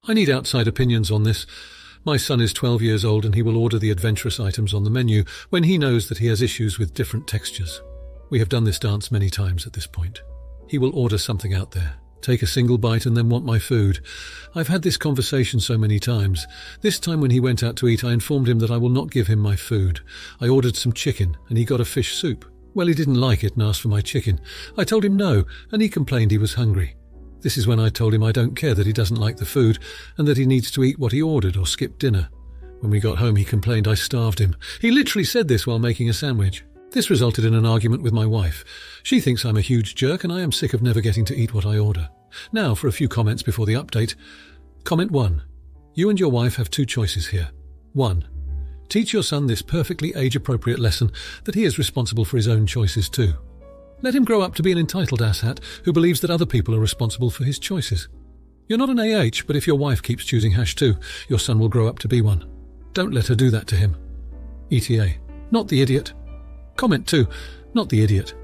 I need outside opinions on this. My son is 12 years old and he will order the adventurous items on the menu when he knows that he has issues with different textures. We have done this dance many times at this point. He will order something out there, take a single bite and then want my food. I've had this conversation so many times. This time when he went out to eat, I informed him that I will not give him my food. I ordered some chicken and he got a fish soup. Well, he didn't like it and asked for my chicken. I told him no, and he complained he was hungry. This is when I told him I don't care that he doesn't like the food and that he needs to eat what he ordered or skip dinner. When we got home, he complained I starved him. He literally said this while making a sandwich. This resulted in an argument with my wife. She thinks I'm a huge jerk and I am sick of never getting to eat what I order. Now for a few comments before the update. Comment 1. You and your wife have two choices here. 1. Teach your son this perfectly age-appropriate lesson that he is responsible for his own choices too. Let him grow up to be an entitled asshat who believes that other people are responsible for his choices. You're not an AH, but if your wife keeps choosing #2, your son will grow up to be one. Don't let her do that to him. ETA. Not the idiot. Comment 2. Not the idiot.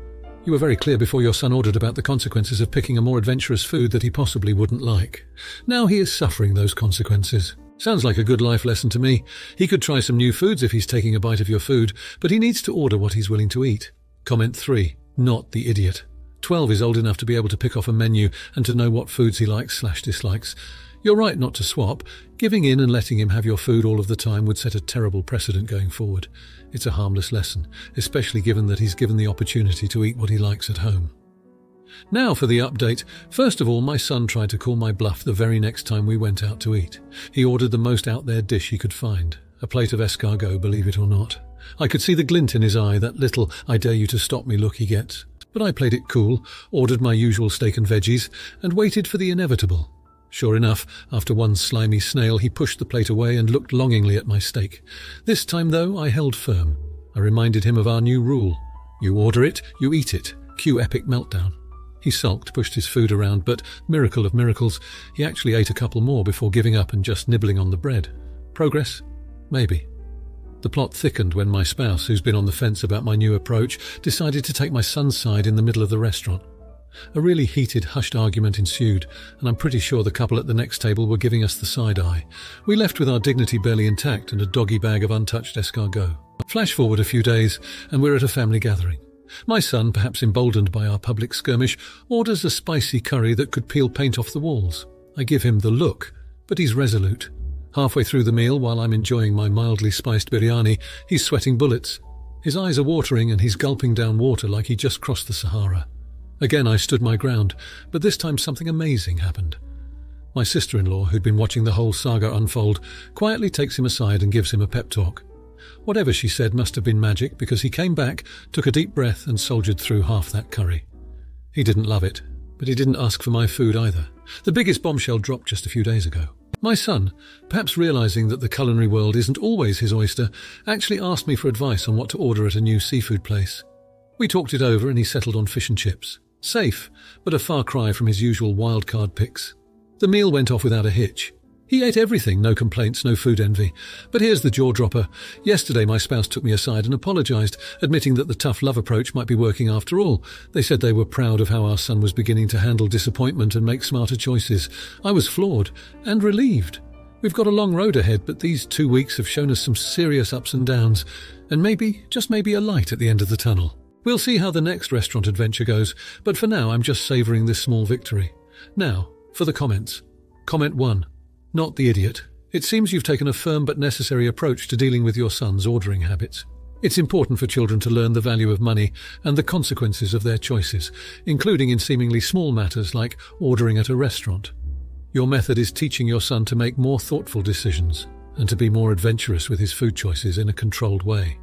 You were very clear before your son ordered about the consequences of picking a more adventurous food that he possibly wouldn't like. Now he is suffering those consequences. Sounds like a good life lesson to me. He could try some new foods if he's taking a bite of your food, but he needs to order what he's willing to eat. Comment 3. Not the idiot. 12 is old enough to be able to pick off a menu and to know what foods he likes/dislikes. You're right not to swap. Giving in and letting him have your food all of the time would set a terrible precedent going forward. It's a harmless lesson, especially given that he's given the opportunity to eat what he likes at home. Now for the update. First of all, my son tried to call my bluff the very next time we went out to eat. He ordered the most out there dish he could find. A plate of escargot, believe it or not. I could see the glint in his eye, that little "I dare you to stop me" look he gets. But I played it cool, ordered my usual steak and veggies, and waited for the inevitable. Sure enough, after one slimy snail, he pushed the plate away and looked longingly at my steak. This time, though, I held firm. I reminded him of our new rule. You order it, you eat it. Cue epic meltdown. He sulked, pushed his food around, but, miracle of miracles, he actually ate a couple more before giving up and just nibbling on the bread. Progress? Maybe. The plot thickened when my spouse, who's been on the fence about my new approach, decided to take my son's side in the middle of the restaurant. A really heated, hushed argument ensued, and I'm pretty sure the couple at the next table were giving us the side eye. We left with our dignity barely intact and a doggy bag of untouched escargot. Flash forward a few days, and we're at a family gathering. My son, perhaps emboldened by our public skirmish, orders a spicy curry that could peel paint off the walls. I give him the look, but he's resolute. Halfway through the meal, while I'm enjoying my mildly spiced biryani, he's sweating bullets. His eyes are watering and he's gulping down water like he just crossed the Sahara. Again, I stood my ground, but this time something amazing happened. My sister-in-law, who'd been watching the whole saga unfold, quietly takes him aside and gives him a pep talk. Whatever she said must have been magic, because he came back, took a deep breath and soldiered through half that curry. He didn't love it, but he didn't ask for my food either. The biggest bombshell dropped just a few days ago. My son, perhaps realizing that the culinary world isn't always his oyster, actually asked me for advice on what to order at a new seafood place. We talked it over and he settled on fish and chips. Safe, but a far cry from his usual wildcard picks. The meal went off without a hitch. He ate everything, no complaints, no food envy. But here's the jaw-dropper. Yesterday my spouse took me aside and apologized, admitting that the tough love approach might be working after all. They said they were proud of how our son was beginning to handle disappointment and make smarter choices. I was floored and relieved. We've got a long road ahead, but these 2 weeks have shown us some serious ups and downs, and maybe, just maybe, a light at the end of the tunnel. We'll see how the next restaurant adventure goes, but for now I'm just savouring this small victory. Now, for the comments. Comment 1. Not the idiot. It seems you've taken a firm but necessary approach to dealing with your son's ordering habits. It's important for children to learn the value of money and the consequences of their choices, including in seemingly small matters like ordering at a restaurant. Your method is teaching your son to make more thoughtful decisions and to be more adventurous with his food choices in a controlled way.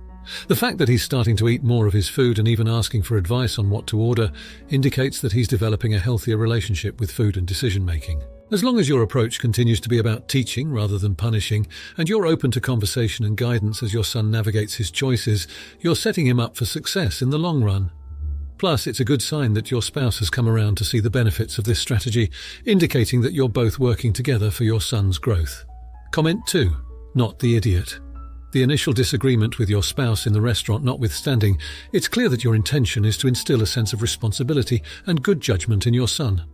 The fact that he's starting to eat more of his food and even asking for advice on what to order indicates that he's developing a healthier relationship with food and decision-making. As long as your approach continues to be about teaching rather than punishing, and you're open to conversation and guidance as your son navigates his choices, you're setting him up for success in the long run. Plus, it's a good sign that your spouse has come around to see the benefits of this strategy, indicating that you're both working together for your son's growth. Comment 2. Not the idiot. The initial disagreement with your spouse in the restaurant notwithstanding, it's clear that your intention is to instill a sense of responsibility and good judgment in your son.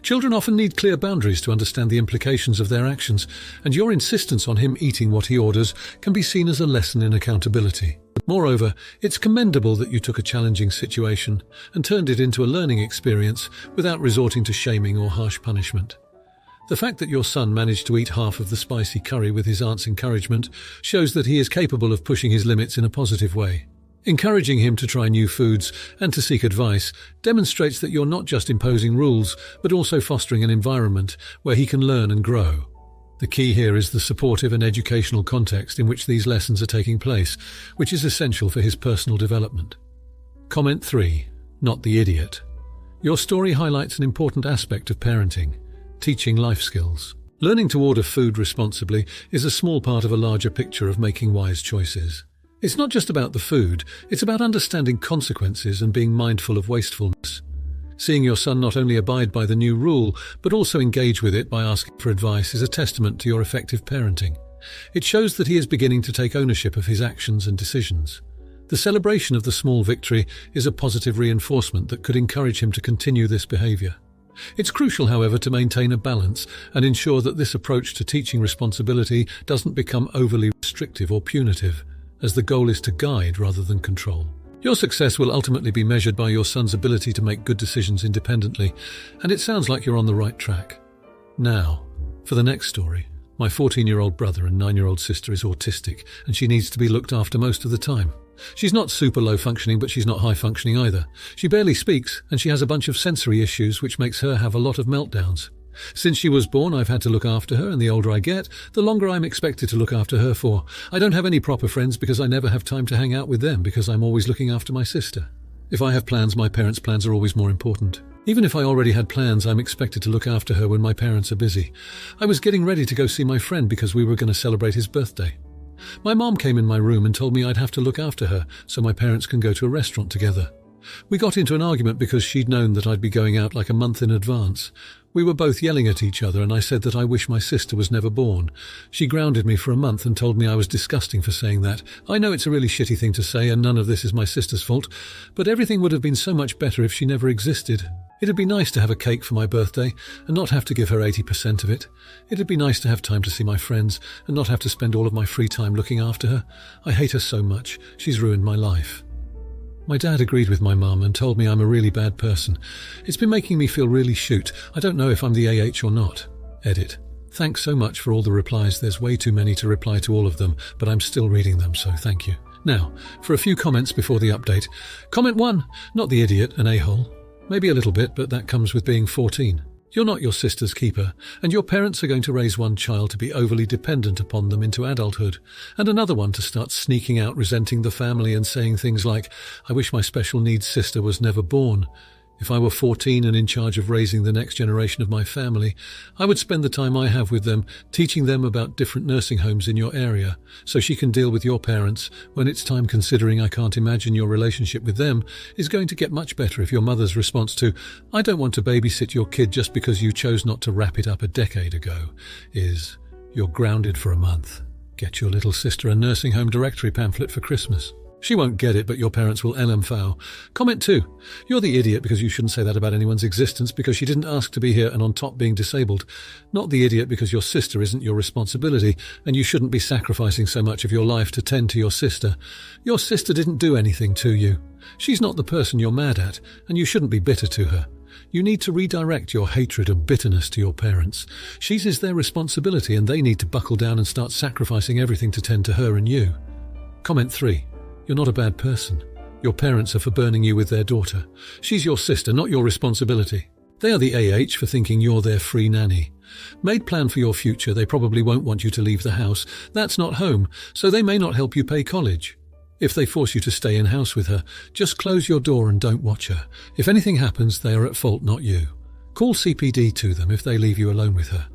Children often need clear boundaries to understand the implications of their actions, and your insistence on him eating what he orders can be seen as a lesson in accountability. Moreover, it's commendable that you took a challenging situation and turned it into a learning experience without resorting to shaming or harsh punishment. The fact that your son managed to eat half of the spicy curry with his aunt's encouragement shows that he is capable of pushing his limits in a positive way. Encouraging him to try new foods and to seek advice demonstrates that you're not just imposing rules, but also fostering an environment where he can learn and grow. The key here is the supportive and educational context in which these lessons are taking place, which is essential for his personal development. Comment 3. Not the idiot. Your story highlights an important aspect of parenting: teaching life skills. Learning to order food responsibly is a small part of a larger picture of making wise choices. It's not just about the food, it's about understanding consequences and being mindful of wastefulness. Seeing your son not only abide by the new rule, but also engage with it by asking for advice is a testament to your effective parenting. It shows that he is beginning to take ownership of his actions and decisions. The celebration of the small victory is a positive reinforcement that could encourage him to continue this behavior. It's crucial, however, to maintain a balance and ensure that this approach to teaching responsibility doesn't become overly restrictive or punitive, as the goal is to guide rather than control. Your success will ultimately be measured by your son's ability to make good decisions independently, and it sounds like you're on the right track. Now, for the next story. My 14-year-old brother and 9-year-old sister is autistic, and she needs to be looked after most of the time. She's not super low functioning, but she's not high functioning either. She barely speaks, and she has a bunch of sensory issues which makes her have a lot of meltdowns. Since she was born, I've had to look after her, and the older I get, the longer I'm expected to look after her for. I don't have any proper friends because I never have time to hang out with them because I'm always looking after my sister. If I have plans, my parents' plans are always more important. Even if I already had plans, I'm expected to look after her when my parents are busy. I was getting ready to go see my friend because we were going to celebrate his birthday. My mom came in my room and told me I'd have to look after her so my parents can go to a restaurant together. We got into an argument because she'd known that I'd be going out like a month in advance. We were both yelling at each other, and I said that I wish my sister was never born. She grounded me for a month and told me I was disgusting for saying that. I know it's a really shitty thing to say, and none of this is my sister's fault, but everything would have been so much better if she never existed. It'd be nice to have a cake for my birthday and not have to give her 80% of it. It'd be nice to have time to see my friends and not have to spend all of my free time looking after her. I hate her so much. She's ruined my life. My dad agreed with my mum and told me I'm a really bad person. It's been making me feel really shoot. I don't know if I'm the AH or not. Edit. Thanks so much for all the replies. There's way too many to reply to all of them, but I'm still reading them, so thank you. Now, for a few comments before the update. Comment 1. Not the idiot, an a-hole. Maybe a little bit, but that comes with being 14. You're not your sister's keeper, and your parents are going to raise one child to be overly dependent upon them into adulthood, and another one to start sneaking out, resenting the family and saying things like, "I wish my special needs sister was never born." If I were 14 and in charge of raising the next generation of my family, I would spend the time I have with them teaching them about different nursing homes in your area, so she can deal with your parents when it's time, considering I can't imagine your relationship with them is going to get much better if your mother's response to, "I don't want to babysit your kid just because you chose not to wrap it up a decade ago," is, "You're grounded for a month. Get your little sister a nursing home directory pamphlet for Christmas." She won't get it, but your parents will LMFAO. Comment 2. You're the idiot because you shouldn't say that about anyone's existence because she didn't ask to be here and on top being disabled. Not the idiot because your sister isn't your responsibility and you shouldn't be sacrificing so much of your life to tend to your sister. Your sister didn't do anything to you. She's not the person you're mad at, and you shouldn't be bitter to her. You need to redirect your hatred and bitterness to your parents. She's is their responsibility and they need to buckle down and start sacrificing everything to tend to her and you. Comment 3. You're not a bad person. Your parents are for burning you with their daughter. She's your sister, not your responsibility. They are the AH for thinking you're their free nanny. Made plan for your future, they probably won't want you to leave the house. That's not home, so they may not help you pay college. If they force you to stay in-house with her, just close your door and don't watch her. If anything happens, they are at fault, not you. Call CPD to them if they leave you alone with her.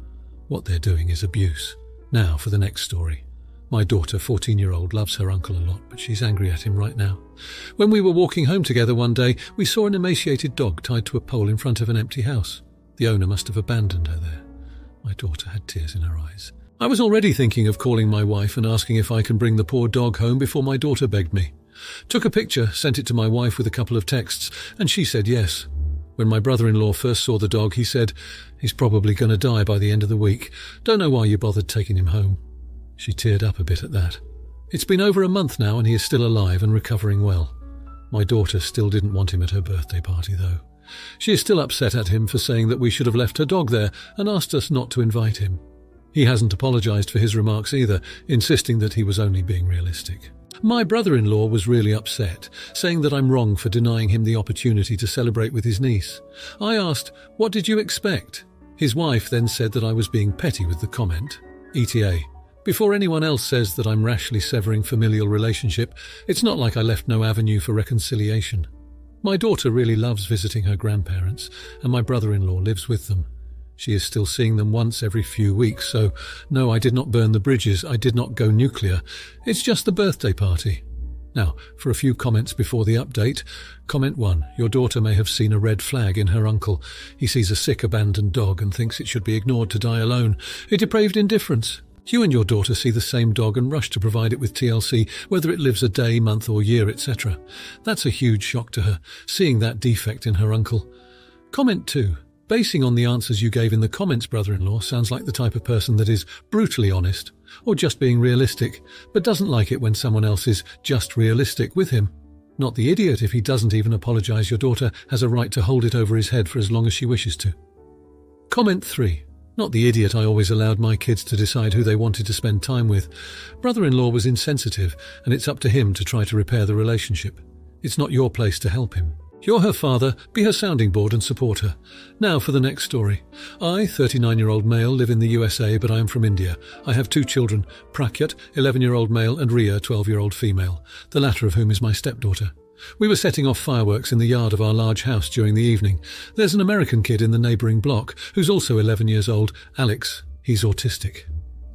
What they're doing is abuse. Now for the next story. My daughter, 14-year-old, loves her uncle a lot, but she's angry at him right now. When we were walking home together one day, we saw an emaciated dog tied to a pole in front of an empty house. The owner must have abandoned her there. My daughter had tears in her eyes. I was already thinking of calling my wife and asking if I can bring the poor dog home before my daughter begged me. Took a picture, sent it to my wife with a couple of texts, and she said yes. When my brother-in-law first saw the dog, he said, "He's probably going to die by the end of the week. Don't know why you bothered taking him home." She teared up a bit at that. It's been over a month now and he is still alive and recovering well. My daughter still didn't want him at her birthday party, though. She is still upset at him for saying that we should have left her dog there and asked us not to invite him. He hasn't apologised for his remarks either, insisting that he was only being realistic. My brother-in-law was really upset, saying that I'm wrong for denying him the opportunity to celebrate with his niece. I asked, "What did you expect?" His wife then said that I was being petty with the comment. ETA. Before anyone else says that I'm rashly severing familial relationship, it's not like I left no avenue for reconciliation. My daughter really loves visiting her grandparents, and my brother-in-law lives with them. She is still seeing them once every few weeks, so no, I did not burn the bridges, I did not go nuclear. It's just the birthday party. Now, for a few comments before the update. Comment 1. Your daughter may have seen a red flag in her uncle. He sees a sick, abandoned dog and thinks it should be ignored to die alone. A depraved indifference. You and your daughter see the same dog and rush to provide it with TLC, whether it lives a day, month or year, etc. That's a huge shock to her, seeing that defect in her uncle. Comment 2. Basing on the answers you gave in the comments, brother-in-law sounds like the type of person that is brutally honest, or just being realistic, but doesn't like it when someone else is just realistic with him. Not the idiot if he doesn't even apologise. Your daughter has a right to hold it over his head for as long as she wishes to. Comment 3. Not the idiot I always allowed my kids to decide who they wanted to spend time with. Brother-in-law was insensitive, and it's up to him to try to repair the relationship. It's not your place to help him. You're her father, be her sounding board and support her. Now for the next story. I, 39-year-old male, live in the USA, but I am from India. I have 2 children, Prakyat, 11-year-old male, and Ria, 12-year-old female, the latter of whom is my stepdaughter. We were setting off fireworks in the yard of our large house during the evening. There's an American kid in the neighbouring block who's also 11 years old, Alex. He's autistic.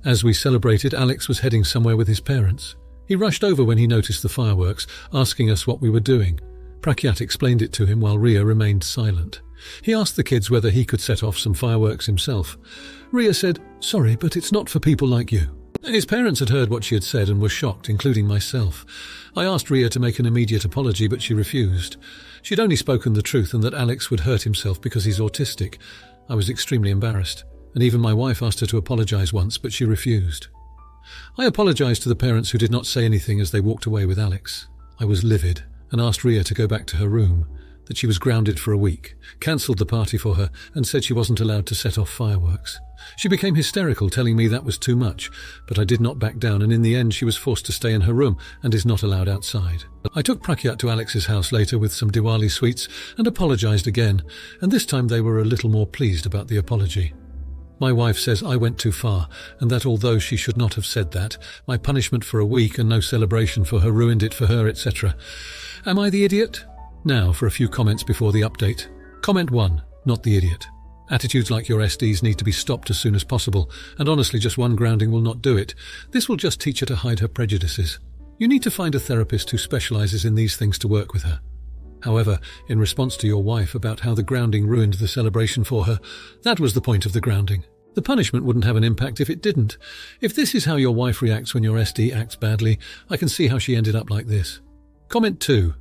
As we celebrated, Alex was heading somewhere with his parents. He rushed over when he noticed the fireworks, asking us what we were doing. Prakyat explained it to him while Ria remained silent. He asked the kids whether he could set off some fireworks himself. Ria said, "Sorry, but it's not for people like you." His parents had heard what she had said and were shocked, including myself. I asked Ria to make an immediate apology, but she refused. She'd only spoken the truth and that Alex would hurt himself because he's autistic. I was extremely embarrassed, and even my wife asked her to apologise once, but she refused. I apologised to the parents who did not say anything as they walked away with Alex. I was livid and asked Ria to go back to her room, that she was grounded for a week, cancelled the party for her and said she wasn't allowed to set off fireworks. She became hysterical, telling me that was too much, but I did not back down, and in the end she was forced to stay in her room and is not allowed outside. I took Prakyat to Alex's house later with some Diwali sweets and apologised again, and this time they were a little more pleased about the apology. My wife says I went too far, and that although she should not have said that, my punishment for a week and no celebration for her ruined it for her, etc. Am I the idiot? Now for a few comments before the update. Comment 1. Not the idiot. Attitudes like your SDs need to be stopped as soon as possible, and honestly just one grounding will not do it. This will just teach her to hide her prejudices. You need to find a therapist who specialises in these things to work with her. However, in response to your wife about how the grounding ruined the celebration for her, that was the point of the grounding. The punishment wouldn't have an impact if it didn't. If this is how your wife reacts when your SD acts badly, I can see how she ended up like this. Comment 2.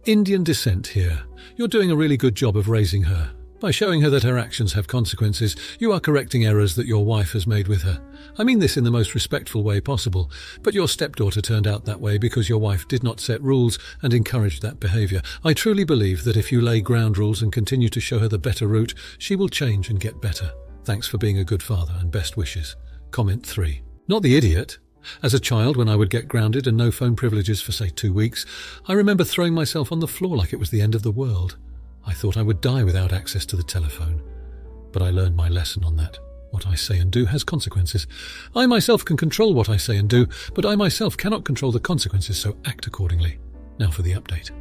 Indian descent here. You're doing a really good job of raising her. By showing her that her actions have consequences, you are correcting errors that your wife has made with her. I mean this in the most respectful way possible, but your stepdaughter turned out that way because your wife did not set rules and encouraged that behaviour. I truly believe that if you lay ground rules and continue to show her the better route, she will change and get better. Thanks for being a good father and best wishes. Comment 3. Not the idiot. As a child, when I would get grounded and no phone privileges for, say, 2 weeks, I remember throwing myself on the floor like it was the end of the world. I thought I would die without access to the telephone. But I learned my lesson on that. What I say and do has consequences. I myself can control what I say and do, but I myself cannot control the consequences, so act accordingly. Now for the update.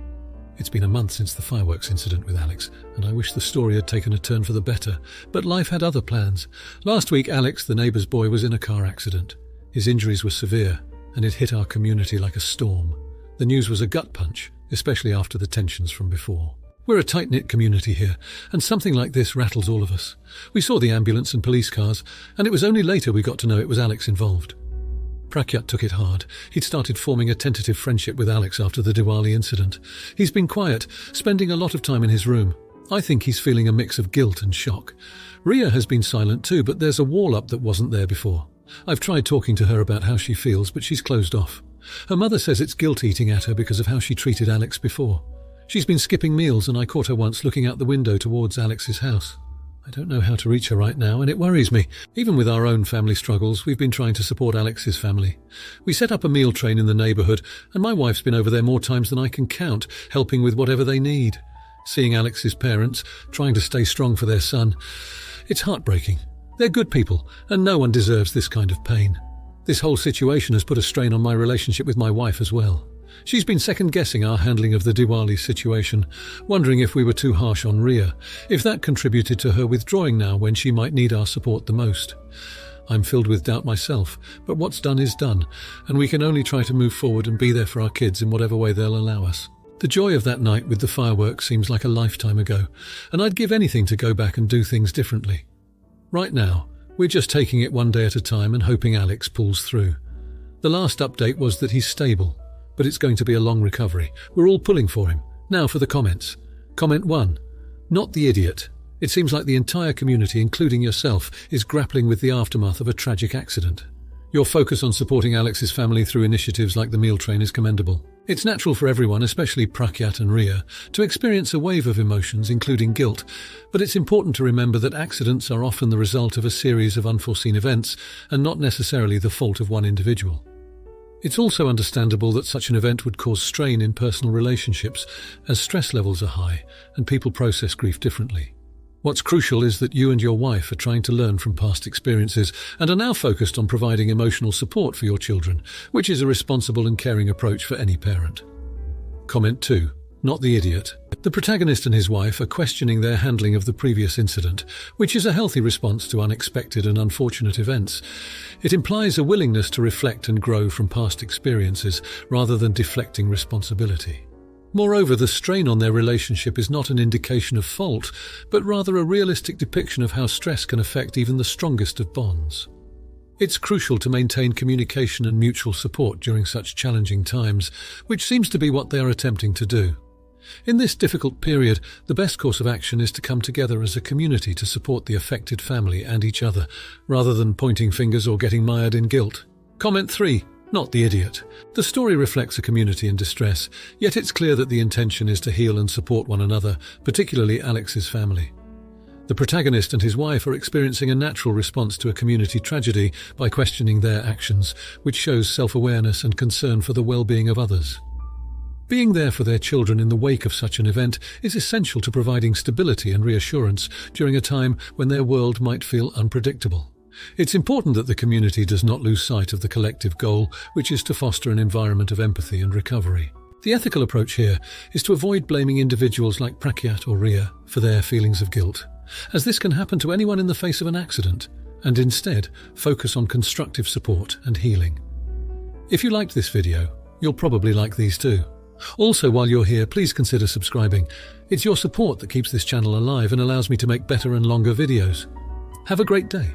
It's been a month since the fireworks incident with Alex, and I wish the story had taken a turn for the better, but life had other plans. Last week, Alex, the neighbour's boy, was in a car accident. His injuries were severe, and it hit our community like a storm. The news was a gut punch, especially after the tensions from before. We're a tight-knit community here, and something like this rattles all of us. We saw the ambulance and police cars, and it was only later we got to know it was Alex involved. Prakyat took it hard. He'd started forming a tentative friendship with Alex after the Diwali incident. He's been quiet, spending a lot of time in his room. I think he's feeling a mix of guilt and shock. Ria has been silent too, but there's a wall up that wasn't there before. I've tried talking to her about how she feels, but she's closed off. Her mother says it's guilt eating at her because of how she treated Alex before. She's been skipping meals, and I caught her once looking out the window towards Alex's house. I don't know how to reach her right now, and it worries me. Even with our own family struggles, we've been trying to support Alex's family. We set up a meal train in the neighbourhood, and my wife's been over there more times than I can count, helping with whatever they need. Seeing Alex's parents, trying to stay strong for their son, it's heartbreaking. They're good people, and no one deserves this kind of pain. This whole situation has put a strain on my relationship with my wife as well. She's been second-guessing our handling of the Diwali situation, wondering if we were too harsh on Ria, if that contributed to her withdrawing now when she might need our support the most. I'm filled with doubt myself, but what's done is done, and we can only try to move forward and be there for our kids in whatever way they'll allow us. The joy of that night with the fireworks seems like a lifetime ago, and I'd give anything to go back and do things differently. Right now, we're just taking it one day at a time and hoping Alex pulls through. The last update was that he's stable, but it's going to be a long recovery. We're all pulling for him. Now for the comments. Comment 1. Not the idiot. It seems like the entire community, including yourself, is grappling with the aftermath of a tragic accident. Your focus on supporting Alex's family through initiatives like the meal train is commendable. It's natural for everyone, especially Prakyat and Ria, to experience a wave of emotions, including guilt, but it's important to remember that accidents are often the result of a series of unforeseen events and not necessarily the fault of one individual. It's also understandable that such an event would cause strain in personal relationships, as stress levels are high and people process grief differently. What's crucial is that you and your wife are trying to learn from past experiences and are now focused on providing emotional support for your children, which is a responsible and caring approach for any parent. Comment 2. Not the idiot. The protagonist and his wife are questioning their handling of the previous incident, which is a healthy response to unexpected and unfortunate events. It implies a willingness to reflect and grow from past experiences rather than deflecting responsibility. Moreover, the strain on their relationship is not an indication of fault, but rather a realistic depiction of how stress can affect even the strongest of bonds. It's crucial to maintain communication and mutual support during such challenging times, which seems to be what they are attempting to do. In this difficult period, the best course of action is to come together as a community to support the affected family and each other, rather than pointing fingers or getting mired in guilt. Comment 3. Not the idiot. The story reflects a community in distress, yet it's clear that the intention is to heal and support one another, particularly Alex's family. The protagonist and his wife are experiencing a natural response to a community tragedy by questioning their actions, which shows self-awareness and concern for the well-being of others. Being there for their children in the wake of such an event is essential to providing stability and reassurance during a time when their world might feel unpredictable. It's important that the community does not lose sight of the collective goal, which is to foster an environment of empathy and recovery. The ethical approach here is to avoid blaming individuals like Prakyat or Ria for their feelings of guilt, as this can happen to anyone in the face of an accident, and instead focus on constructive support and healing. If you liked this video, you'll probably like these too. Also, while you're here, please consider subscribing. It's your support that keeps this channel alive and allows me to make better and longer videos. Have a great day.